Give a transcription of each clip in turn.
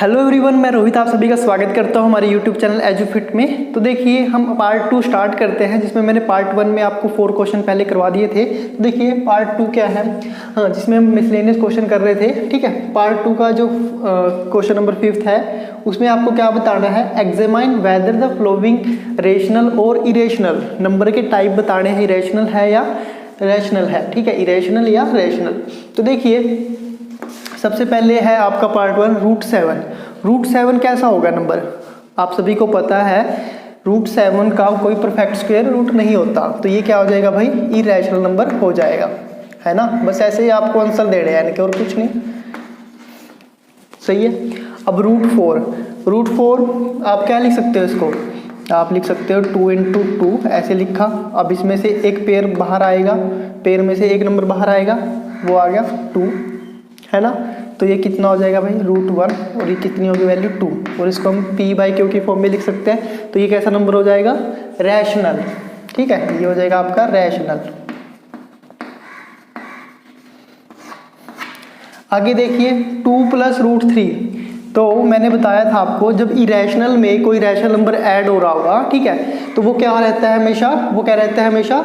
Hello everyone, मैं रोहित आप सभी का स्वागत करता हूं हमारे यूट्यूब चैनल एजुफिट में। तो देखिए हम पार्ट 2 स्टार्ट करते हैं, जिसमें मैंने पार्ट 1 में आपको 4 क्वेश्चन पहले करवा दिए थे। तो देखिए पार्ट 2 क्या है, हाँ, जिसमें हम मिसलेनियस क्वेश्चन कर रहे थे। ठीक है, पार्ट 2 का जो क्वेश्चन नंबर 5 है, उसमें आपको क्या बताना है, examine whether the flowing rational और इरेशनल नंबर के टाइप बताने हैं, इरेशनल है या रैशनल है। ठीक है, इरेशनल या रैशनल। तो देखिए सबसे पहले है आपका पार्ट 1 √7। √7 कैसा होगा नंबर, आप सभी को पता है √7 का कोई परफेक्ट स्क्वायर रूट नहीं होता। तो ये क्या हो जाएगा भाई, इरेशनल नंबर हो जाएगा, है ना। बस ऐसे ही आपको आंसर दे रहे हैं, यानी कि और कुछ नहीं। सही है। अब √4 आप क्या लिख सकते हो, इसको आप लिख सकते हो 2 × 2 ऐसे लिखा। अब इसमें से एक पेयर बाहर आएगा, पेयर में से एक नंबर बाहर आएगा, वो आ गया 2, है ना। तो ये कितना हो जाएगा भाई √1, और ये कितनी होगी वैल्यू 2, और इसको हम p/q की फॉर्म में लिख सकते हैं। तो ये कैसा नंबर हो जाएगा, रैशनल। ठीक है, ये हो जाएगा आपका रैशनल। आगे देखिए 2 + √3। तो मैंने बताया था आपको, जब इरेशनल में कोई रैशनल नंबर ऐड हो रहा होगा, ठीक है, तो वो क्या रहता है हमेशा, वो क्या रहता है हमेशा,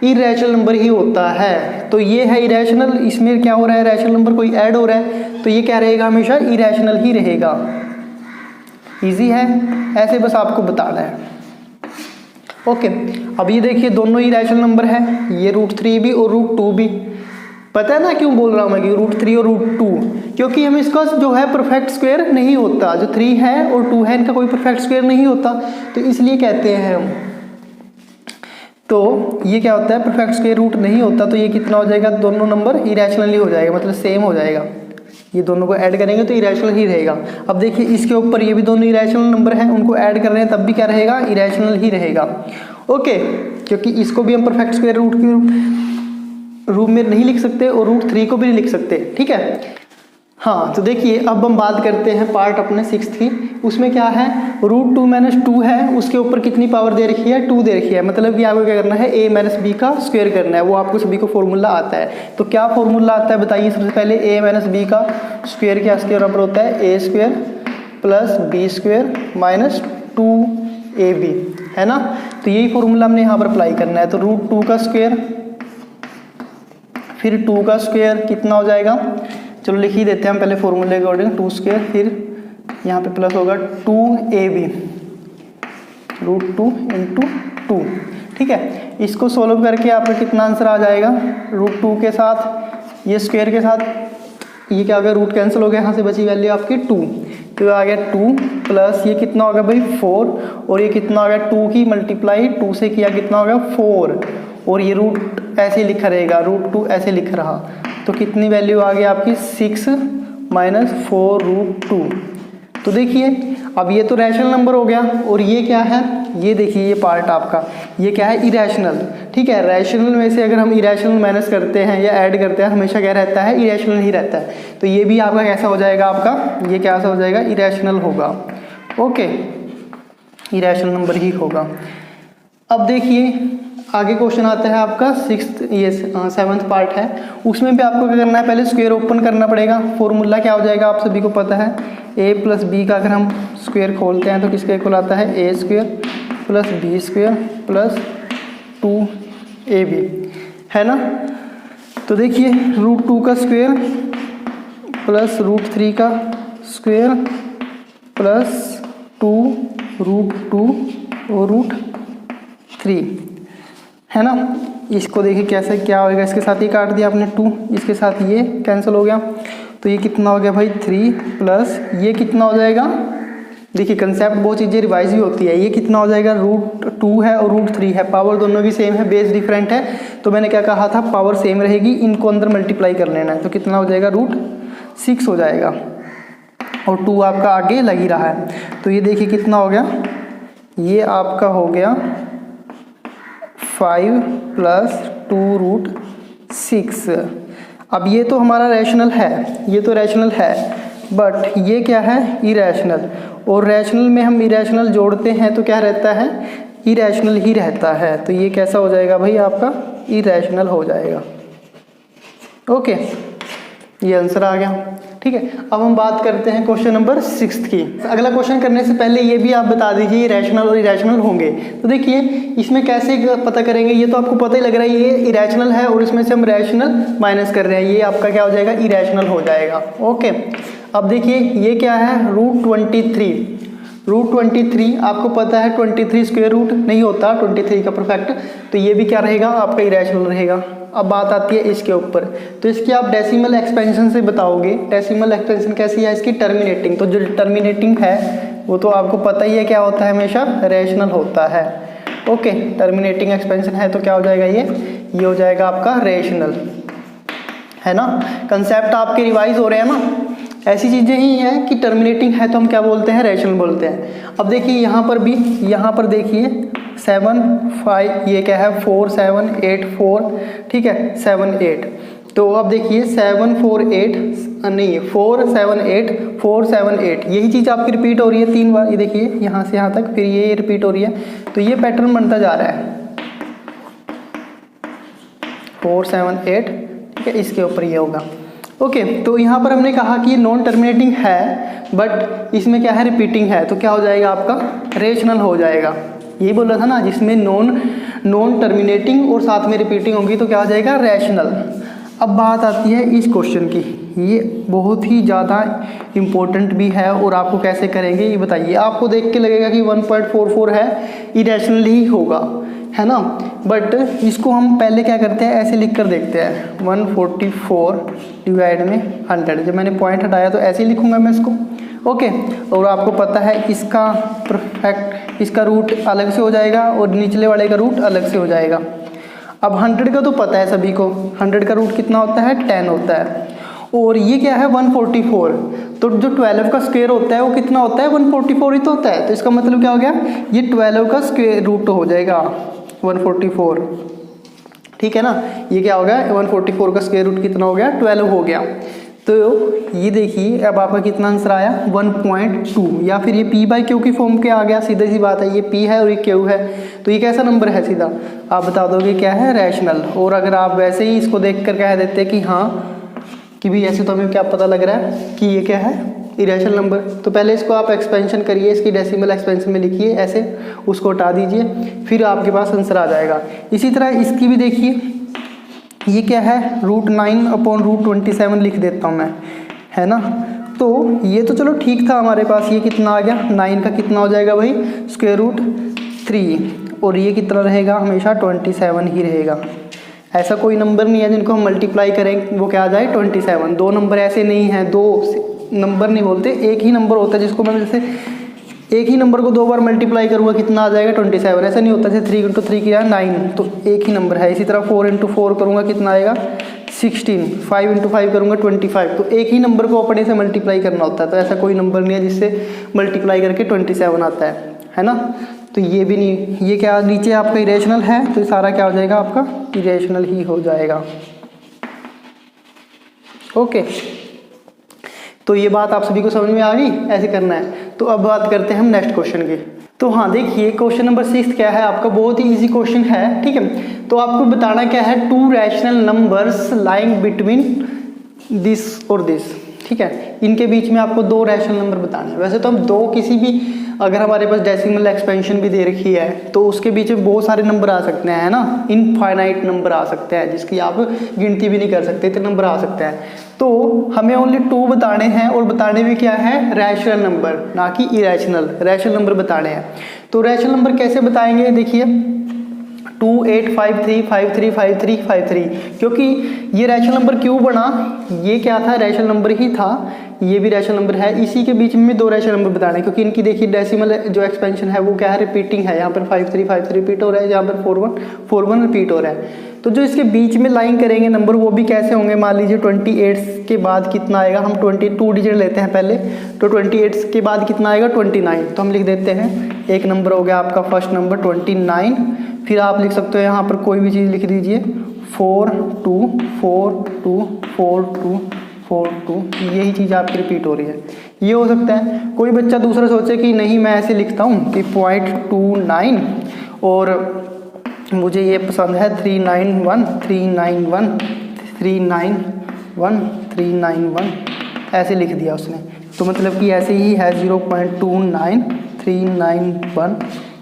इरेशनल नंबर ही होता है। तो ये है इरेशनल, इसमें क्या हो रहा है, रैशनल नंबर कोई ऐड हो रहा है, तो ये क्या रहेगा, हमेशा इरेशनल ही रहेगा। इजी है, ऐसे बस आपको बताना है। ओके, अब ये देखिए दोनों इरेशनल नंबर है, ये √3 भी और √2 भी। पता है ना क्यों बोल रहा हूँ मैं कि √3 और √2, क्योंकि हम इसका जो है परफेक्ट स्क्वायर नहीं होता, जो 3 है और 2 है इनका कोई परफेक्ट स्क्वायर नहीं होता, तो इसलिए कहते हैं हम। तो ये क्या होता है, परफेक्ट स्क्वायर रूट नहीं होता, तो ये कितना हो जाएगा, दोनों नंबर इरेशनली हो जाएगा, मतलब सेम हो जाएगा। ये दोनों को ऐड करेंगे तो इरेशनल ही रहेगा। अब देखिए इसके ऊपर ये भी दोनों इरेशनल नंबर हैं, उनको ऐड कर रहे हैं तब भी क्या रहेगा, इरेशनल ही रहेगा। ओके, क्योंकि इसको भी हम परफेक्ट स्क्वायर रूट के रूप में नहीं लिख सकते और √3 को भी नहीं लिख सकते। ठीक है, हाँ। तो देखिए अब हम बात करते हैं पार्ट अपने 6 की। उसमें क्या है, √2 - 2 है, उसके ऊपर कितनी पावर दे रखी है, 2 दे रखी है। मतलब कि आपको क्या करना है, a - b का स्क्वायर करना है। वो आपको सभी को फॉर्मूला आता है। तो क्या फॉर्मूला आता है बताइए सबसे पहले। a - b का स्क्वायर क्या इसके बराबर होता है, a² + b² - 2ab, है ना। तो यही फॉर्मूला हमने यहाँ पर अप्लाई करना है। तो √2 का स्क्वायर फिर 2 का स्क्वायर कितना हो जाएगा, चलो लिख ही देते हैं हम पहले फॉर्मूले के अकॉर्डिंग। 2², फिर यहाँ पे प्लस होगा 2ab, √2 × 2। ठीक है, इसको सोल्व करके आपका कितना आंसर आ जाएगा, √2 के साथ ये स्क्वायर के साथ ये क्या हो गया, रूट कैंसिल हो गया, यहाँ से बची वैल्यू आपकी 2। तो आ गया 2 प्लस ये कितना होगा भाई 4, और ये कितना हो गया 2 की मल्टीप्लाई 2 से किया कितना हो गया 4, और ये रूट ऐसे लिखा रहेगा, √2 ऐसे लिख रहा। तो कितनी वैल्यू आ गई आपकी 6 - 4 √2। तो देखिए अब ये तो रैशनल नंबर हो गया, और ये क्या है, ये देखिए ये पार्ट आपका ये क्या है, इरेशनल। ठीक है, रैशनल में से अगर हम इरेशनल माइनस करते हैं या ऐड करते हैं, हमेशा क्या रहता है, इरेशनल ही रहता है। तो ये भी आपका कैसा हो जाएगा, आपका ये कैसा हो जाएगा, इरेशनल होगा। ओके, इरेशनल नंबर ही होगा। अब देखिए आगे क्वेश्चन आता है आपका 7th पार्ट है। उसमें भी आपको क्या करना है, पहले स्क्वायर ओपन करना पड़ेगा। फॉर्मूला क्या हो जाएगा आप सभी को पता है, a + b का अगर हम स्क्वायर खोलते हैं तो किसके इक्वल आता है, a² + b² + 2ab, है ना। तो देखिए √2 का स्क्वायर प्लस √3 का स्क्वायर प्लस 2 √2 और √3, है ना। इसको देखिए कैसे क्या होएगा, इसके साथ ही काट दिया आपने 2, इसके साथ ये कैंसिल हो गया। तो ये कितना हो गया भाई 3 प्लस ये कितना हो जाएगा, देखिए कंसेप्ट बहुत चीज़ें रिवाइज भी होती है। ये कितना हो जाएगा, √2 है और √3 है, पावर दोनों भी सेम है, बेस डिफरेंट है। तो मैंने क्या कहा था, पावर सेम रहेगी, इनको अंदर मल्टीप्लाई कर लेना है। तो कितना हो जाएगा, √6 हो जाएगा, और 2 आपका आगे लग ही रहा है। तो ये देखिए कितना हो गया, ये आपका हो गया 5 + 2 √6। अब ये तो हमारा रैशनल है, ये तो रैशनल है, बट ये क्या है, इरेशनल। और रैशनल में हम इरेशनल जोड़ते हैं तो क्या रहता है, इरेशनल ही रहता है। तो ये कैसा हो जाएगा भाई, आपका इरेशनल हो जाएगा। ओके, ये आंसर आ गया। ठीक है, अब हम बात करते हैं क्वेश्चन नंबर 6 की। अगला क्वेश्चन करने से पहले ये भी आप बता दीजिए रैशनल और इरेशनल होंगे। तो देखिए इसमें कैसे पता करेंगे, ये तो आपको पता ही लग रहा है ये इरेशनल है और इसमें से हम रैशनल माइनस कर रहे हैं, ये आपका क्या हो जाएगा, इरेशनल हो जाएगा। ओके, अब देखिए ये क्या है, √23। √23 आपको पता है 23 स्क्वायर रूट नहीं होता 23 का परफेक्ट, तो ये भी क्या रहेगा आपका इरेशनल रहेगा। अब बात आती है इसके ऊपर, तो इसकी आप डेसिमल एक्सपेंशन से बताओगे। डेसिमल एक्सपेंशन कैसी है इसकी, टर्मिनेटिंग। तो जो टर्मिनेटिंग है वो तो आपको पता ही है क्या होता है, हमेशा रैशनल होता है। ओके, टर्मिनेटिंग एक्सपेंशन है तो क्या हो जाएगा, ये हो जाएगा आपका रैशनल, है ना। कंसेप्ट आपके रिवाइज हो रहे हैं ना, ऐसी चीज़ें ही हैं कि टर्मिनेटिंग है तो हम क्या बोलते हैं, रैशनल बोलते हैं। अब देखिए यहाँ पर भी, यहाँ पर देखिए 7 5, ये क्या है 4 7 8 4, ठीक है 7 8। तो अब देखिए 7 4 8 नहीं, 4 7 8 4 7 8, यही चीज़ आपकी रिपीट हो रही है 3 बार। ये देखिए यहाँ से यहाँ तक, फिर ये रिपीट हो रही है, तो ये पैटर्न बनता जा रहा है 4 7 8, ठीक है, इसके ऊपर ये होगा। ओके, तो यहाँ पर हमने कहा कि नॉन टर्मिनेटिंग है बट इसमें क्या है, रिपीटिंग है, तो क्या हो जाएगा आपका, रैशनल हो जाएगा। यही बोला था ना, जिसमें नॉन टर्मिनेटिंग और साथ में रिपीटिंग होगी तो क्या हो जाएगा, रैशनल। अब बात आती है इस क्वेश्चन की, ये बहुत ही ज़्यादा इम्पोर्टेंट भी है और आपको कैसे करेंगे ये बताइए। आपको देख के लगेगा कि 1.44 है, इरेशनल ही होगा, है ना, बट इसको हम पहले क्या करते हैं, ऐसे लिख कर देखते हैं 144 डिवाइड में 100। जब मैंने पॉइंट हटाया तो ऐसे ही लिखूंगा मैं इसको। ओके, और आपको पता है इसका परफेक्ट, इसका रूट अलग से हो जाएगा और निचले वाले का रूट अलग से हो जाएगा। अब 100 का तो पता है सभी को, 100 का रूट कितना होता है, 10 होता है। और ये क्या है 144, तो जो 12 का स्क्वायर होता है वो कितना होता है, 144 ही तो होता है। तो इसका मतलब क्या हो गया, ये 12 का स्क्वायर रूट हो जाएगा 144, ठीक है ना। ये क्या हो गया, 144 का स्क्वायर रूट कितना हो गया, 12 हो गया। तो ये देखिए अब आपका कितना आंसर आया, 1.2, या फिर ये p/q की फॉर्म के आ गया। सीधी सी बात है, ये p है और ये q है, तो ये कैसा नंबर है, सीधा आप बता दोगे क्या है, रैशनल। और अगर आप वैसे ही इसको देख कर कह देते कि हाँ कि भी ऐसे, तो हमें क्या पता लग रहा है कि ये क्या है, इरेशनल नंबर। तो पहले इसको आप एक्सपेंशन करिए, इसकी डेसिमल एक्सपेंशन में लिखिए ऐसे, उसको हटा दीजिए, फिर आपके पास आंसर आ जाएगा। इसी तरह इसकी भी देखिए, ये क्या है, √9/√27 लिख देता हूँ मैं, है ना। तो ये तो चलो ठीक था हमारे पास, ये कितना आ गया, 9 का कितना हो जाएगा भाई, √3, और ये कितना रहेगा, हमेशा 27 ही रहेगा। ऐसा कोई नंबर नहीं है जिनको हम मल्टीप्लाई करें वो क्या आ जाए 27। दो नंबर ऐसे नहीं हैं, दो नंबर नहीं बोलते, एक ही नंबर होता है जिसको मैं जैसे एक ही नंबर को 2 बार मल्टीप्लाई करूँगा कितना आ जाएगा 27। ऐसा नहीं होता, जैसे 3 × 3 किया 9, तो एक ही नंबर है। इसी तरह 4 × 4 करूँगा कितना आएगा 16, 5 × 5 करूँगा 25, तो एक ही नंबर को अपने से मल्टीप्लाई करना होता है। तो ऐसा कोई नंबर नहीं है जिससे मल्टीप्लाई करके 27 आता है ना। तो ये भी नहीं, ये क्या नीचे आपका इरेशनल है, तो सारा क्या हो जाएगा आपका इरेशनल ही हो जाएगा। ओके, तो ये बात आप सभी को समझ में आ गई, ऐसे करना है। तो अब बात करते हैं हम नेक्स्ट क्वेश्चन की। तो हाँ देखिए क्वेश्चन नंबर 6 क्या है आपका, बहुत ही इजी क्वेश्चन है, ठीक है। तो आपको बताना क्या है, 2 rational numbers lying between this और दिस, ठीक है। इनके बीच में आपको 2 रैशनल नंबर बताने हैं। वैसे तो हम 2 किसी भी, अगर हमारे पास डेसिमल एक्सपेंशन भी दे रखी है तो उसके बीच में बहुत सारे नंबर आ सकते हैं, है ना, इनफाइनाइट नंबर आ सकते हैं जिसकी आप गिनती भी नहीं कर सकते, इतने नंबर आ सकते हैं। तो हमें ओनली 2 बताने हैं, और बताने भी क्या है, रैशनल नंबर, ना कि इरेशनल, रैशनल नंबर बताने हैं। तो रैशनल नंबर कैसे बताएंगे, देखिए 2 8 5 3 5 3 5 3 5 3, क्योंकि ये रैशनल नंबर क्यों बना, ये क्या था, रैशनल नंबर ही था, ये भी रैशनल नंबर है। इसी के बीच में 2 रैशनल नंबर बताने हैं, क्योंकि इनकी देखिए डेसिमल जो एक्सपेंशन है वो क्या है, रिपीटिंग है। यहाँ पर 5 3 रिपीट हो रहा है, यहाँ पर 4 1 रिपीट हो रहा है। तो जो इसके बीच में लाइन करेंगे नंबर वो भी कैसे होंगे, मान लीजिए 28 के बाद कितना आएगा, हम 22 डिजिट लेते हैं पहले, तो 28 के बाद कितना आएगा 29, तो हम लिख देते हैं एक नंबर हो गया आपका फर्स्ट नंबर 29। फिर आप लिख सकते हो यहाँ पर कोई भी चीज़ लिख दीजिए 4 2 4 2 4 2 4 2, यही चीज़ आपकी रिपीट हो रही है। ये हो सकता है कोई बच्चा दूसरा सोचे कि नहीं मैं ऐसे लिखता हूँ कि 0.29 और मुझे ये पसंद है 391 391 391 391 ऐसे लिख दिया उसने, तो मतलब कि ऐसे ही है 0.29391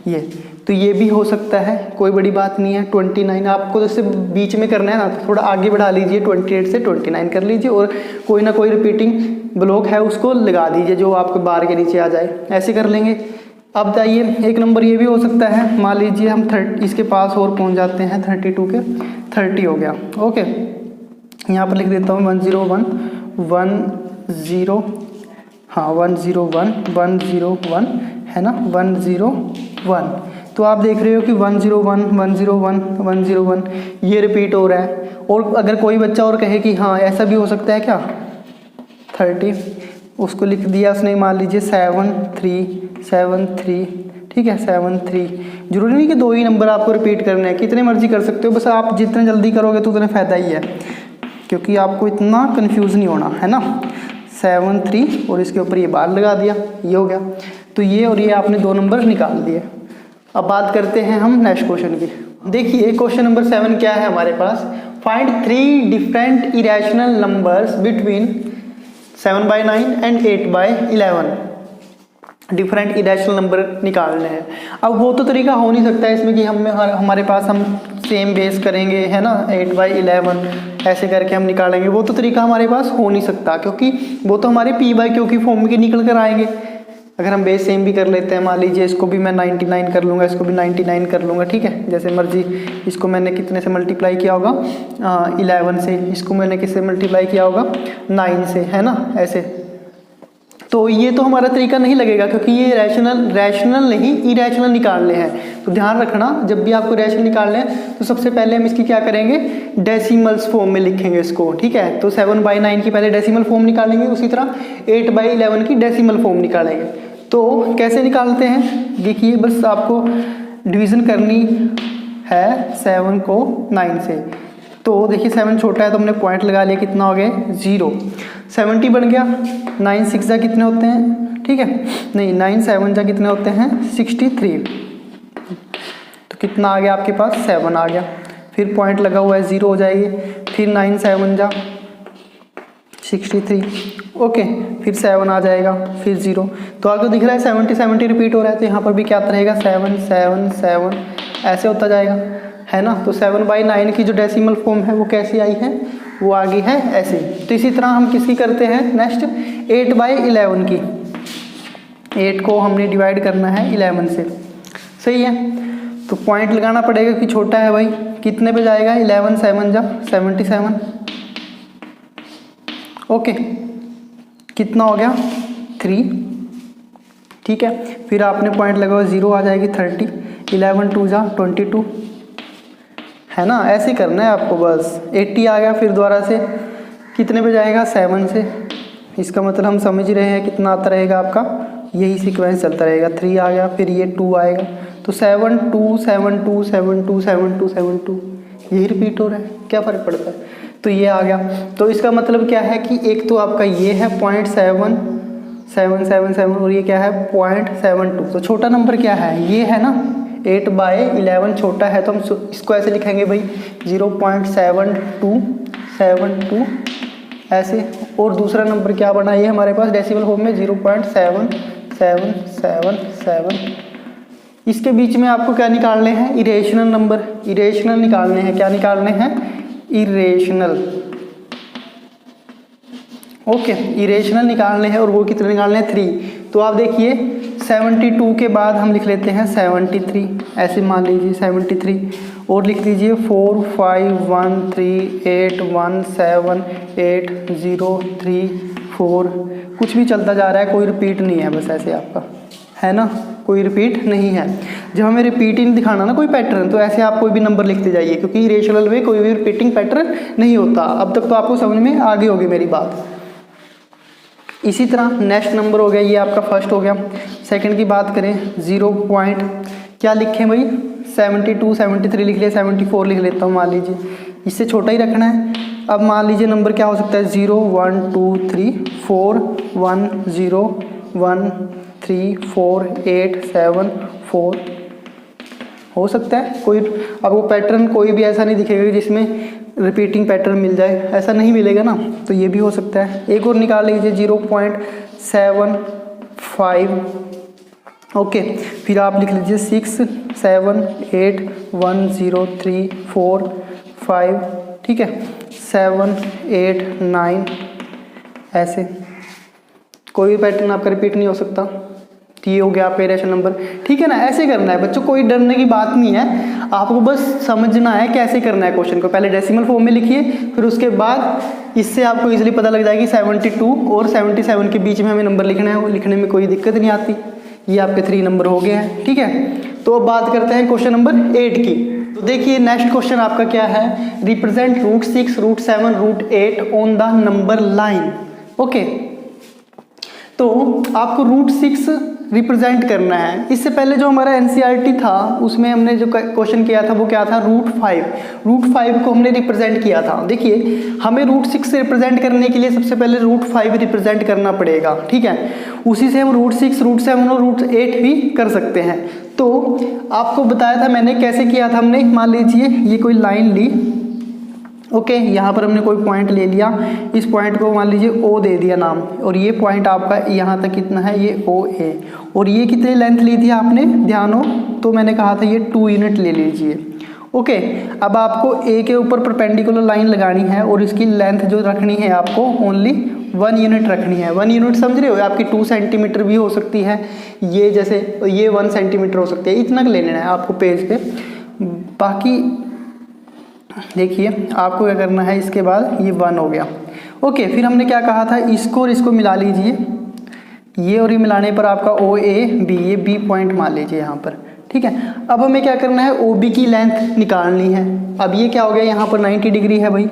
ये। तो ये भी हो सकता है, कोई बड़ी बात नहीं है। 29 आपको जैसे बीच में करना है ना, तो थोड़ा आगे बढ़ा लीजिए, 28 से 29 कर लीजिए, और कोई ना कोई रिपीटिंग ब्लॉक है उसको लगा दीजिए जो आपके बार के नीचे आ जाए, ऐसे कर लेंगे। अब जाइए, एक नंबर ये भी हो सकता है, मान लीजिए हम 30 इसके पास और पहुंच जाते हैं, 32 के 30 हो गया। ओके, यहाँ पर लिख देता हूँ 101 101 है ना, 101। तो आप देख रहे हो कि 101 101 101 ये रिपीट हो रहा है। और अगर कोई बच्चा और कहे कि हाँ ऐसा भी हो सकता है क्या, 30 उसको लिख दिया उसने, मान लीजिए 73, ठीक है 73। जरूरी नहीं कि 2 ही नंबर आपको रिपीट करने हैं, कितने मर्जी कर सकते हो, बस आप जितने जल्दी करोगे तो उतना फ़ायदा ही है, क्योंकि आपको इतना कंफ्यूज नहीं होना है ना। 73 और इसके ऊपर ये बार लगा दिया, ये हो गया। तो ये और ये आपने 2 नंबर निकाल दिए। अब बात करते हैं हम नेक्स्ट क्वेश्चन की। देखिए क्वेश्चन नंबर 7 क्या है हमारे पास, find 3 different irrational numbers between 7/9 and 8/11। Different irrational number निकालने हैं। अब वो तो तरीका हो नहीं सकता है इसमें कि हमारे पास हम सेम बेस करेंगे है ना, 8/11 ऐसे करके हम निकालेंगे, वो तो तरीका हमारे पास हो नहीं सकता, क्योंकि वो तो हमारे p/q की फॉर्म में निकल कर आएंगे। अगर हम बेस सेम भी कर लेते हैं, मान लीजिए इसको भी मैं 99 कर लूँगा, इसको भी 99 कर लूँगा, ठीक है, जैसे मर्जी। इसको मैंने कितने से मल्टीप्लाई किया होगा, 11 से, इसको मैंने किससे मल्टीप्लाई किया होगा, 9 से, है ना, ऐसे। तो ये तो हमारा तरीका नहीं लगेगा, क्योंकि ये रैशनल नहीं इरेशनल निकालने हैं। तो ध्यान रखना, जब भी आपको रैशनल निकालने हैं तो सबसे पहले हम इसकी क्या करेंगे, डेसिमल्स फॉर्म में लिखेंगे इसको, ठीक है। तो 7/9 की पहले डेसिमल फॉर्म निकालेंगे, उसी तरह 8/11 की डेसिमल फॉर्म निकालेंगे। तो कैसे निकालते हैं, देखिए बस आपको डिवीज़न करनी है 7 को 9 से। तो देखिए 7 छोटा है तो हमने पॉइंट लगा लिया, कितना हो गया 0। 70 बन गया, 9 6 जा कितने होते हैं, ठीक है, नहीं 9 7 जा कितने होते हैं 63। तो कितना आ गया आपके पास 7 आ गया, फिर पॉइंट लगा हुआ है 0 हो जाएगी, फिर 9 7 जा 63, ओके, फिर 7 आ जाएगा, फिर 0। तो आपको दिख रहा है 70 रिपीट हो रहा है, तो यहाँ पर भी क्या रहेगा 7 7 7 ऐसे होता जाएगा, है ना। तो 7/9 की जो डेसिमल फॉर्म है वो कैसी आई है, वो आ गई है ऐसे। तो इसी तरह हम किसकी करते हैं नेक्स्ट, 8/11 की। 8 को हमने डिवाइड करना है 11 से, सही है। तो पॉइंट लगाना पड़ेगा कि छोटा है भाई, कितने पे जाएगा 11 7 जा 77, ओके, कितना हो गया 3, ठीक है। फिर आपने पॉइंट लगाओ 0 आ जाएगी 30, 11 2 जा 22, है ना, ऐसे करना है आपको बस। 80 आ गया, फिर दोबारा से कितने पे जाएगा 7 से, इसका मतलब हम समझ रहे हैं कितना आता रहेगा आपका, यही सीक्वेंस चलता रहेगा। 3 आ गया, फिर ये 2 आएगा, तो 7 2 7 2 7 2 7 2 7 2 यही रिपीट हो रहा है, क्या फ़र्क पड़ता है। तो ये आ गया, तो इसका मतलब क्या है कि एक तो आपका ये है 0.777 और ये क्या है 0.72। तो छोटा नंबर क्या है, ये है ना 8/11 छोटा है, तो हम इसको ऐसे लिखेंगे भाई 0.7272 ऐसे। और दूसरा नंबर क्या बना, ये हमारे पास डेसिमल फॉर्म में 0.7777। इसके बीच में आपको क्या निकालने हैं, इरेशनल नंबर, इरेशनल निकालने हैं। क्या निकालने हैं, इरेशनल, ओके, इरेशनल निकालने हैं। और वो कितने निकालने हैं 3। तो आप देखिए 72 के बाद हम लिख लेते हैं 73, ऐसे मान लीजिए 73, और लिख दीजिए 4 5 1 3 8 1 7 8 0 3 4, कुछ भी चलता जा रहा है, कोई रिपीट नहीं है, बस ऐसे आपका, है ना, कोई रिपीट नहीं है। जब हमें रिपीट ही नहीं दिखाना ना कोई पैटर्न, तो ऐसे आप कोई भी नंबर लिखते जाइए, क्योंकि इरेशनल में कोई भी रिपीटिंग पैटर्न नहीं होता। अब तक तो आपको समझ में आ गई होगी मेरी बात। इसी तरह नेक्स्ट नंबर हो गया, ये आपका फर्स्ट हो गया। सेकंड की बात करें 0 पॉइंट क्या लिखें भाई, 72 73 लिख लिया, 74 लिख लेता हूँ मान लीजिए, इससे छोटा ही रखना है। अब मान लीजिए नंबर क्या हो सकता है 0 1 2 3 4 1 0 1 3 4 8 7 4 हो सकता है। कोई आपको पैटर्न कोई भी ऐसा नहीं दिखेगा जिसमें रिपीटिंग पैटर्न मिल जाए, ऐसा नहीं मिलेगा ना, तो ये भी हो सकता है। एक और निकाल लीजिए 0.75। ओके, फिर आप लिख लीजिए 6 7 8 1 0 3 4 5, ठीक है, 7 8 9, ऐसे कोई पैटर्न आपका रिपीट नहीं हो सकता। तो ये हो गया आपका इरेशनल नंबर, ठीक है ना। ऐसे करना है बच्चों, कोई डरने की बात नहीं है, आपको बस समझना है कैसे करना है क्वेश्चन को। पहले डेसिमल फॉर्म में लिखिए, फिर उसके बाद इससे आपको इजीली पता लग जाएगी 72 और 77 के बीच में हमें नंबर लिखना है, वो लिखने में कोई दिक्कत नहीं आती। ये आपके 3 नंबर हो गए हैं, ठीक है। तो अब बात करते हैं क्वेश्चन नंबर 8 की। तो देखिए नेक्स्ट क्वेश्चन आपका क्या है, represent √6 √7 √8 on the number line. Okay, तो आपको √6 रिप्रेजेंट करना है। इससे पहले जो हमारा एनसीईआरटी था उसमें हमने जो क्वेश्चन किया था वो क्या था, √5 को हमने रिप्रेजेंट किया था। देखिए हमें √6 से रिप्रेजेंट करने के लिए सबसे पहले √5 रिप्रेजेंट करना पड़ेगा, ठीक है। उसी से हम √6 √7 और √8 भी कर सकते हैं। तो आपको बताया था मैंने कैसे किया था हमने, मान लीजिए ये कोई लाइन ली, ओके, यहाँ पर हमने कोई पॉइंट ले लिया, इस पॉइंट को मान लीजिए ओ दे दिया नाम, और ये पॉइंट आपका यहाँ तक कितना है, ये OA, और ये कितनी लेंथ ली थी आपने, ध्यान हो तो मैंने कहा था ये 2 यूनिट ले लीजिए। ओके, अब आपको A के ऊपर परपेंडिकुलर लाइन लगानी है और इसकी लेंथ जो रखनी है आपको ओनली 1 यूनिट रखनी है। 1 यूनिट समझ रहे हो, आपकी 2 सेंटीमीटर भी हो सकती है, ये जैसे ये 1 सेंटीमीटर हो सकती है, इतना लेना है आपको पेज पे। बाकी देखिए आपको क्या करना है, इसके बाद ये 1 हो गया। ओके, फिर हमने क्या कहा था, इसको और इसको मिला लीजिए, ये और ये मिलाने पर आपका OAB, ये B पॉइंट मान लीजिए यहाँ पर, ठीक है। अब हमें क्या करना है, OB की लेंथ निकालनी है। अब ये क्या हो गया, यहाँ पर 90 डिग्री है भाई।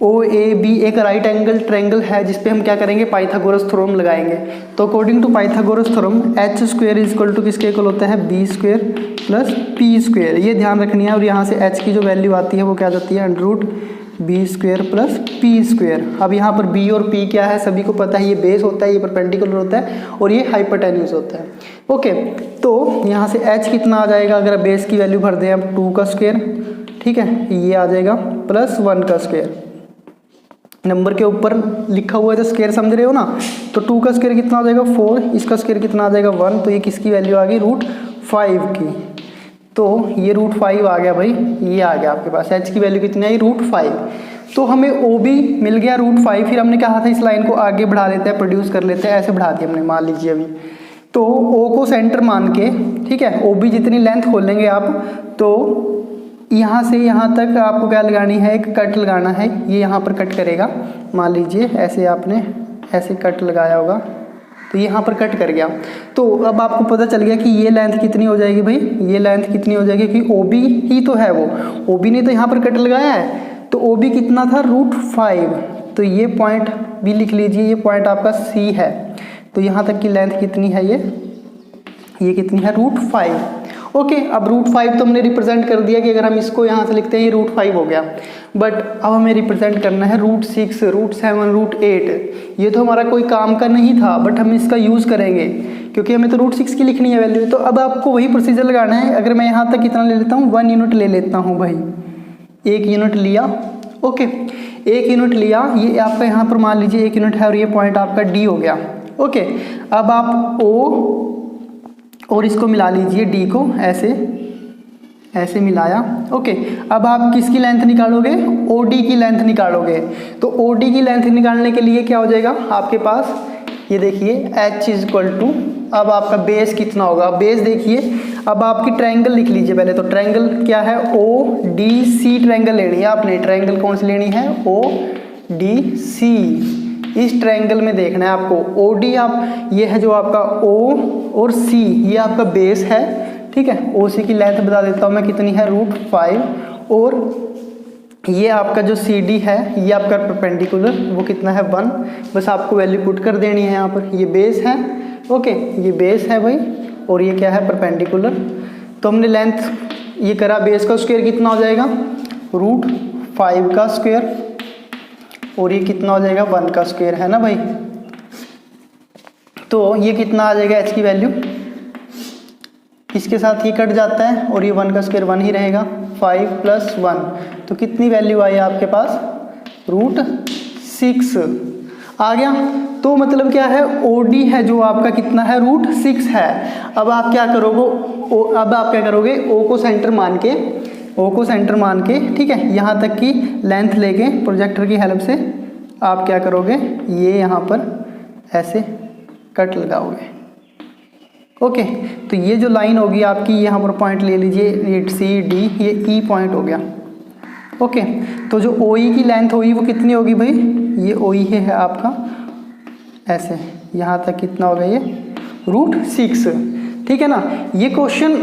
OAB एक राइट एंगल ट्रायंगल है जिसपे हम क्या करेंगे, पाइथागोरस थ्योरम लगाएंगे। तो according to Pythagoras theorem h² equal to किसके इक्वल होता है, B² प्लस P², ये ध्यान रखनी है। और यहाँ से h की जो वैल्यू आती है वो क्या जाती है, √B² प्लस P²। अब यहाँ पर B और P क्या है, सभी को पता है, ये बेस होता है, ये परपेंडिकुलर होता है और ये हाइपोटेन्यूज होता है। ओके, तो यहाँ से h कितना आ जाएगा, अगर बेस की वैल्यू भर दें अब 2 का स्क्वायर, ठीक है, ये आ जाएगा प्लस 1 का स्क्वायर। नंबर के ऊपर लिखा हुआ है तो स्क्वायर समझ रहे हो ना, तो 2 का स्क्वायर कितना आ जाएगा 4, इसका स्क्वायर कितना आ जाएगा 1, तो ये किसकी वैल्यू आ गई, √5 की। तो ये √5 आ गया भाई, ये आ गया आपके पास, h की वैल्यू कितनी आई, √5। तो हमें OB मिल गया √5। फिर हमने कहा था इस लाइन को आगे बढ़ा लेते हैं, प्रोड्यूस कर लेते हैं, ऐसे बढ़ा दिया हमने, मान लीजिए अभी। तो O को सेंटर मान के, ठीक है, OB जितनी लेंथ खोलेंगे आप, तो यहाँ से यहाँ तक आपको क्या लगानी है, एक कट लगाना है। ये यहाँ पर कट करेगा, मान लीजिए ऐसे आपने ऐसे कट लगाया होगा, तो यहाँ पर कट कर गया। तो अब आपको पता चल गया कि ये लेंथ कितनी हो जाएगी भाई, ये लेंथ कितनी हो जाएगी, कि OB ही तो है, वो OB ने तो यहाँ पर कट लगाया है, तो OB कितना था, √5। तो ये पॉइंट भी लिख लीजिए, ये पॉइंट आपका C है। तो यहाँ तक की लेंथ कितनी है, ये कितनी है, √5। ओके, अब √5 तो हमने रिप्रेजेंट कर दिया कि अगर हम इसको यहाँ से लिखते हैं ये √5 हो गया। बट अब हमें रिप्रेजेंट करना है √6 √7 √8। ये तो हमारा कोई काम का नहीं था, बट हम इसका यूज़ करेंगे क्योंकि हमें तो √6 की लिखनी है वैल्यू। तो अब आपको वही प्रोसीजर लगाना है। अगर मैं यहाँ तक कितना ले लेता हूँ, 1 यूनिट ले लेता हूँ भाई, 1 यूनिट लिया। ओके, 1 यूनिट लिया, ये आपका यहाँ पर मान लीजिए 1 यूनिट है और ये पॉइंट आपका D हो गया। ओके, अब आप O और इसको मिला लीजिए, D को ऐसे मिलाया। ओके, अब आप किसकी लेंथ निकालोगे, OD की लेंथ निकालोगे। तो OD की लेंथ निकालने के लिए क्या हो जाएगा आपके पास, ये देखिए h इक्वल टू, अब आपका बेस कितना होगा, बेस देखिए, अब आपकी ट्रायंगल लिख लीजिए पहले। तो ट्रायंगल क्या है, ODC ट्रायंगल लेनी है आपने। ट्रायंगल कौन सी लेनी है, ODC। इस ट्रायंगल में देखना है आपको, OD आप, ये है जो आपका O और C, ये आपका बेस है, ठीक है। OC की लेंथ बता देता हूँ मैं कितनी है, √5, और ये आपका जो CD है, ये आपका परपेंडिकुलर, वो कितना है 1। बस आपको वैल्यू पुट कर देनी है यहाँ पर। ये बेस है, ओके, ये बेस है भाई, और ये क्या है, परपेंडिकुलर। तो हमने लेंथ ये करा, बेस का स्क्वायर कितना हो जाएगा, √5 का स्क्वायर, और ये कितना हो जाएगा, 1 का स्क्वायर, है ना भाई। तो ये कितना आ जाएगा h की वैल्यू, इसके साथ ये कट जाता है और ये 1 का स्क्वायर 1 ही रहेगा। 5 प्लस 1, तो कितनी वैल्यू आई आपके पास, √6 आ गया। तो मतलब क्या है, OD है जो आपका कितना है, √6 है। अब आप क्या करोगे, O को सेंटर मान के, ठीक है, यहाँ तक की लेंथ लेके प्रोजेक्टर की हेल्प से आप क्या करोगे, ये यहाँ पर ऐसे कट लगाओगे। ओके, तो ये जो लाइन होगी आपकी, यहाँ पर पॉइंट ले लीजिए, ये CD, ये E पॉइंट हो गया। ओके, तो जो OE की लेंथ होगी वो कितनी होगी भाई, ये OE है आपका, ऐसे यहाँ तक कितना होगा, ये √6, ठीक है ना। ये क्वेश्चन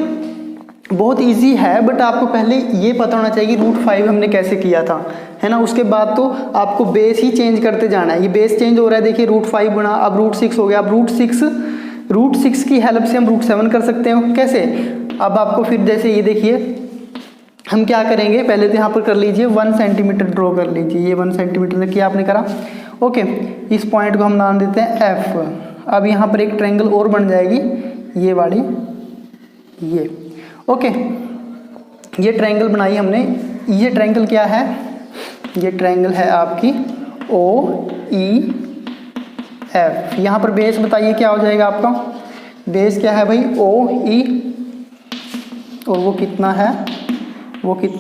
बहुत इजी है, बट आपको पहले ये पता होना चाहिए कि √5 हमने कैसे किया था, है ना। उसके बाद तो आपको बेस ही चेंज करते जाना है। ये बेस चेंज हो रहा है, देखिए √5 बना, अब √6 हो गया। अब √6 की हेल्प से हम √7 कर सकते हैं। कैसे, अब आपको फिर जैसे ये देखिए, हम क्या करेंगे, पहले तो यहाँ पर कर लीजिए 1 सेंटीमीटर ड्रॉ कर लीजिए, ये 1 सेंटीमीटर किया आपने करा। ओके, इस पॉइंट को हम नाम देते हैं F। अब यहाँ पर एक ट्रायंगल और बन जाएगी, ये वाली, ये। ओके, ये ट्रायंगल बनाई हमने। ये ट्रायंगल क्या है, ये ट्रायंगल है आपकी OEF। यहाँ पर बेस बताइए क्या हो जाएगा आपका, बेस क्या है भाई, OE, और वो कितना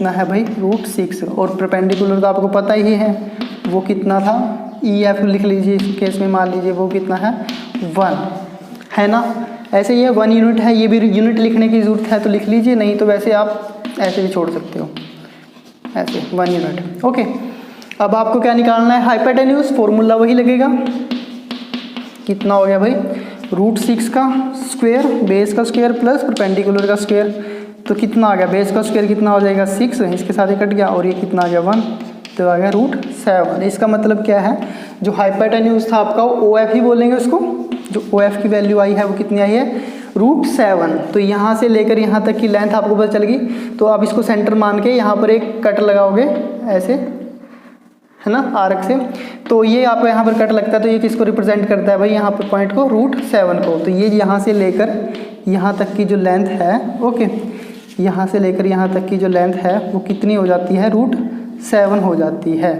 है भाई, √6, और परपेंडिकुलर तो आपको पता ही है वो कितना था, EF लिख लीजिए इस केस में, मान लीजिए वो कितना है, 1 है ना। ऐसे ये 1 यूनिट है, ये भी यूनिट लिखने की ज़रूरत है तो लिख लीजिए, नहीं तो वैसे आप ऐसे भी छोड़ सकते हो, ऐसे 1 यूनिट। ओके, अब आपको क्या निकालना है, हाइपोटेन्यूज, फॉर्मूला वही लगेगा, कितना हो गया भाई, √6 का स्क्वायर, बेस का स्क्वायर प्लस परपेंडिकुलर का स्क्वायर, तो कितना आ गया, बेस का स्क्वायर कितना हो जाएगा 6, इसके साथ ही कट गया, और ये कितना आ गया 1, तो आ गया √7। इसका मतलब क्या है, जो हाइपोटेन्यूज था आपका OF ही बोलेंगे उसको, जो OF की वैल्यू आई है वो कितनी आई है, √7। तो यहाँ से लेकर यहाँ तक की लेंथ आपको पता चल गई। तो आप इसको सेंटर मान के यहाँ पर एक कट लगाओगे ऐसे, है ना, आर्क से। तो ये आपका यहाँ पर कट लगता है, तो ये किसको रिप्रेजेंट करता है भाई, यहाँ पर पॉइंट को, √7 को। तो ये यहाँ से लेकर यहाँ तक की जो लेंथ है, ओके, यहाँ से लेकर यहाँ तक की जो लेंथ है वो कितनी हो जाती है, √7 हो जाती है।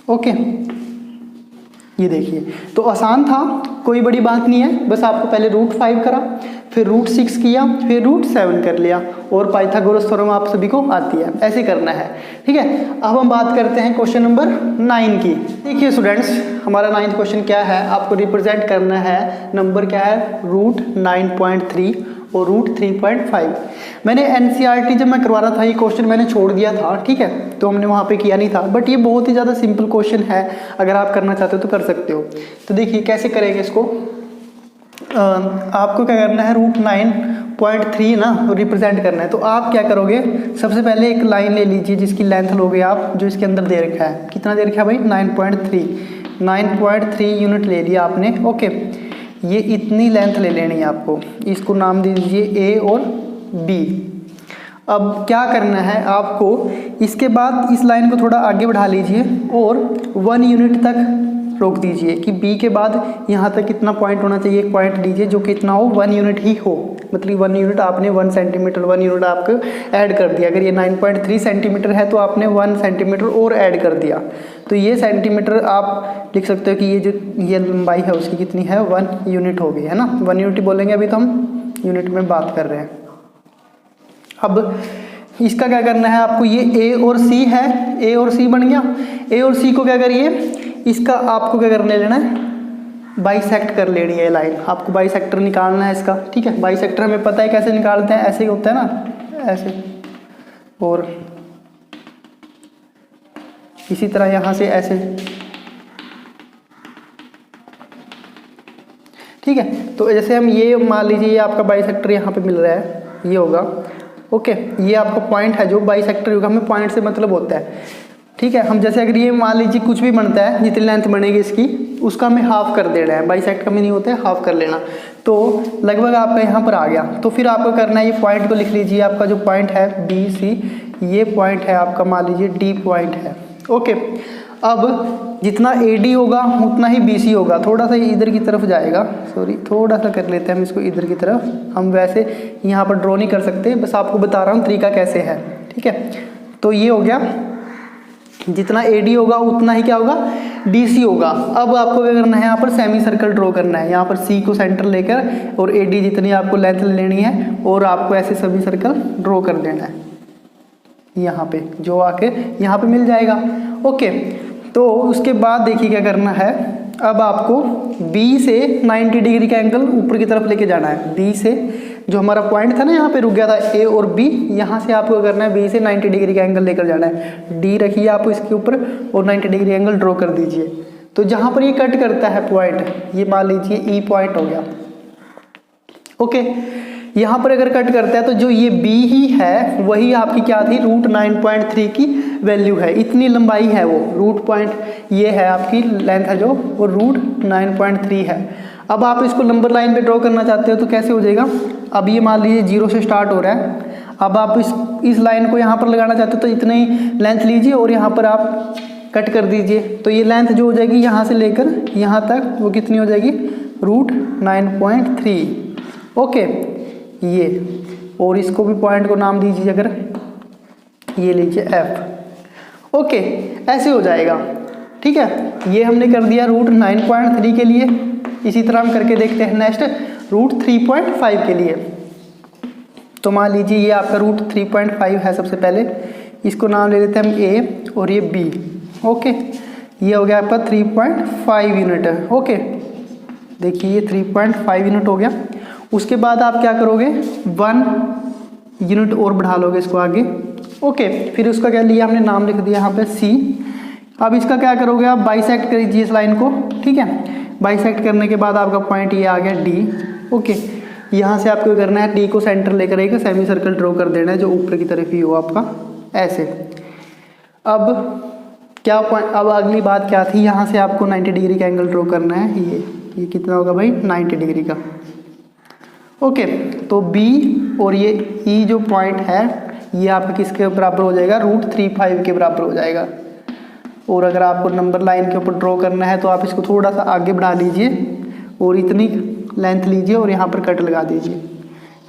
ओके, ये देखिए, तो आसान था, कोई बड़ी बात नहीं है, बस आपको पहले √5 करा, फिर √6 किया, फिर √7 कर लिया, और पाइथागोरस थ्योरम आप सभी को आती है, ऐसे करना है, ठीक है। अब हम बात करते हैं क्वेश्चन नंबर 9 की। देखिए स्टूडेंट्स, हमारा 9th क्वेश्चन क्या है, आपको रिप्रेजेंट करना है, नंबर क्या है, √9.3 और √3.5। मैंने NCERT जब मैं करवा रहा था ये क्वेश्चन मैंने छोड़ दिया था, ठीक है, तो हमने वहाँ पे किया नहीं था, बट ये बहुत ही ज़्यादा सिंपल क्वेश्चन है, अगर आप करना चाहते हो तो कर सकते हो। तो देखिए कैसे करेंगे इसको, आपको क्या करना है, √9.3 ना रिप्रेजेंट करना है। तो आप क्या करोगे, सबसे पहले एक लाइन ले लीजिए जिसकी लेंथ लोगे आप, जो इसके अंदर दे रखा है, कितना दे रखा है भाई, 9.3 यूनिट ले लिया आपने। ओके, ये इतनी लेंथ ले लेनी है आपको, इसको नाम दे दीजिए A और B। अब क्या करना है आपको, इसके बाद इस लाइन को थोड़ा आगे बढ़ा लीजिए और 1 यूनिट तक रोक दीजिए कि B के बाद यहाँ तक कितना पॉइंट होना चाहिए, एक पॉइंट लीजिए जो कितना हो, 1 यूनिट ही हो, मतलब 1 यूनिट आपने 1 सेंटीमीटर 1 यूनिट आपको ऐड कर दिया। अगर ये 9.3 सेंटीमीटर है तो आपने 1 सेंटीमीटर और ऐड कर दिया, तो ये सेंटीमीटर आप लिख सकते हो कि ये जो ये लंबाई है उसकी कितनी है, 1 यूनिट हो गई, है ना। 1 यूनिट बोलेंगे, अभी तो हम यूनिट में बात कर रहे हैं। अब इसका क्या करना है आपको, ये A और C है, A और C बन गया। A और C को क्या करिए, इसका आपको क्या करने लेना है, बाइसेक्ट कर लेनी है लाइन, आपको बाइसेक्टर निकालना है इसका, ठीक है। बाइसेक्टर हमें पता है कैसे निकालते हैं, ऐसे ही होता है ना, ऐसे, और इसी तरह यहाँ से ऐसे, ठीक है। तो जैसे हम ये मान लीजिए ये आपका बाइसेक्टर यहाँ पे मिल रहा है, ये होगा, ओके, ये आपका पॉइंट है जो बाइसेक्टर होगा, हमें पॉइंट से मतलब होता है, ठीक है। हम जैसे अगर ये मान लीजिए कुछ भी बनता है, जितनी लेंथ बनेगी इसकी, उसका हमें हाफ कर देना है, बाइसेक्ट का में नहीं होता है, हाफ कर लेना, तो लगभग आपका यहाँ पर आ गया। तो फिर आपको करना है, ये पॉइंट को लिख लीजिए, आपका जो पॉइंट है BC, ये पॉइंट है आपका मान लीजिए D पॉइंट है, ओके। अब जितना AD होगा उतना ही BC होगा, थोड़ा सा इधर की तरफ जाएगा, सॉरी थोड़ा सा कर लेते हैं हम इसको इधर की तरफ, हम वैसे यहाँ पर ड्रॉ नहीं कर सकते, बस आपको बता रहा हूँ तरीका कैसे है, ठीक है। तो ये हो गया, जितना AD होगा उतना ही क्या होगा, DC होगा। अब आपको क्या करना है, यहाँ पर सेमी सर्कल ड्रॉ करना है, यहाँ पर C को सेंटर लेकर और AD जितनी आपको लेंथ लेनी है और आपको ऐसे सभी सर्कल ड्रॉ कर देना है यहाँ पे, जो आके यहाँ पे मिल जाएगा। ओके, तो उसके बाद देखिए क्या करना है, अब आपको B से 90 डिग्री का एंगल ऊपर की तरफ लेके जाना है। B से जो हमारा पॉइंट था ना, यहाँ पे रुक गया था A और B, यहाँ से आपको करना है B से 90 डिग्री का एंगल लेकर जाना है। D रखिए आप इसके ऊपर और 90 डिग्री एंगल ड्रॉ कर दीजिए। तो जहाँ पर ये कट करता है पॉइंट, ये मान लीजिए E पॉइंट हो गया। ओके, यहाँ पर अगर कट करता है तो जो ये B ही है वही आपकी क्या थी, √9.3 की वैल्यू है, इतनी लंबाई है वो, रूट पॉइंट ये है आपकी लेंथ है जो, वो √9.3 है। अब आप इसको नंबर लाइन पे ड्रॉ करना चाहते हो तो कैसे हो जाएगा, अब ये मान लीजिए 0 से स्टार्ट हो रहा है, अब आप इस लाइन को यहाँ पर लगाना चाहते हो तो इतना ही लेंथ लीजिए और यहाँ पर आप कट कर दीजिए। तो ये लेंथ जो हो जाएगी यहाँ से लेकर यहाँ तक वो कितनी हो जाएगी, √9.3। ओके, ये, और इसको भी पॉइंट को नाम दीजिए, अगर ये लीजिए F। ओके, ऐसे हो जाएगा, ठीक है। ये हमने कर दिया √9.3 के लिए। इसी तरह हम करके देखते हैं नेक्स्ट √3.5 के लिए। तो मान लीजिए ये आपका √3.5 है, सबसे पहले इसको नाम ले लेते हैं हम A और ये B। ओके, ये हो गया आपका 3.5 यूनिट है। ओके, देखिए ये 3.5 यूनिट हो गया। उसके बाद आप क्या करोगे, 1 यूनिट और बढ़ा लोगे इसको आगे। ओके, फिर उसका क्या लिया हमने, नाम लिख दिया यहाँ पे C। अब इसका क्या करोगे, आप बाइसेक्ट करिए इस लाइन को, ठीक है। बाइसेक्ट करने के बाद आपका पॉइंट ये आ गया D। ओके, यहाँ से आपको करना है D को सेंटर लेकर एक सेमी सर्कल ड्रॉ कर देना है जो ऊपर की तरफ ही हो आपका, ऐसे। अब क्या पॉइंट, अब अगली बात क्या थी, यहाँ से आपको 90 डिग्री का एंगल ड्रॉ करना है। ये कितना होगा भाई, 90 डिग्री का। ओके, तो B और ये E जो पॉइंट है ये आपका किसके बराबर हो जाएगा, √3.5 के बराबर हो जाएगा। और अगर आपको नंबर लाइन के ऊपर ड्रॉ करना है तो आप इसको थोड़ा सा आगे बढ़ा लीजिए और इतनी लेंथ लीजिए और यहाँ पर कट लगा दीजिए,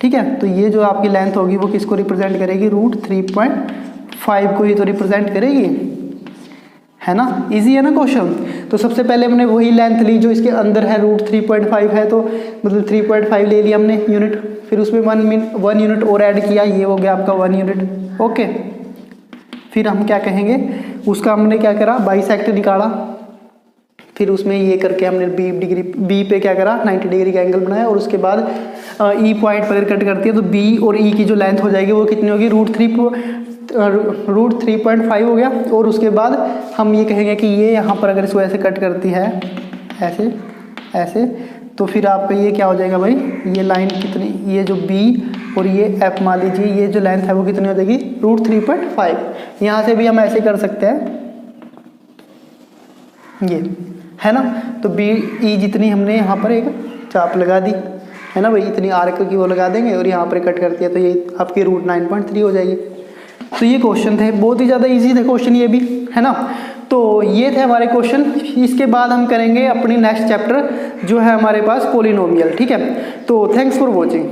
ठीक है। तो ये जो आपकी लेंथ होगी वो किसको रिप्रेजेंट करेगी, √3.5 को ही तो रिप्रेजेंट करेगी, है ना। इजी है ना क्वेश्चन। तो सबसे पहले हमने वही लेंथ ली जो इसके अंदर है, √3.5 है, तो मतलब 3.5 ले लिया हमने यूनिट, फिर उसमें 1 यूनिट और ऐड किया, ये हो गया आपका 1 यूनिट। ओके, फिर हम क्या कहेंगे, उसका हमने क्या करा, बाइसेक्ट निकाला, फिर उसमें ये करके हमने B पे क्या करा, 90 डिग्री का एंगल बनाया। और उसके बाद E पॉइंट पर कट करती है तो B और E की जो लेंथ हो जाएगी वो कितनी होगी, √3.5 हो गया। और उसके बाद हम ये कहेंगे कि ये यहाँ पर अगर इसको ऐसे कट करती है, ऐसे ऐसे, तो फिर आपका ये क्या हो जाएगा भाई, ये लाइन कितनी, ये जो B और ये F मान लीजिए, ये जो लेंथ है वो कितनी हो जाएगी, √3.5। यहाँ से भी हम ऐसे कर सकते हैं, ये है ना। तो BE जितनी हमने यहाँ पर एक चाप लगा दी, है ना भाई, इतनी आर्क की वो लगा देंगे और यहाँ पर कट करती है तो ये आपकी √9.3 हो जाएगी। तो ये क्वेश्चन थे, बहुत ही ज़्यादा इजी थे क्वेश्चन ये भी, है ना। तो ये थे हमारे क्वेश्चन। इसके बाद हम करेंगे अपनी नेक्स्ट चैप्टर जो है हमारे पास पॉलिनोमियल, ठीक है। तो थैंक्स फॉर वॉचिंग।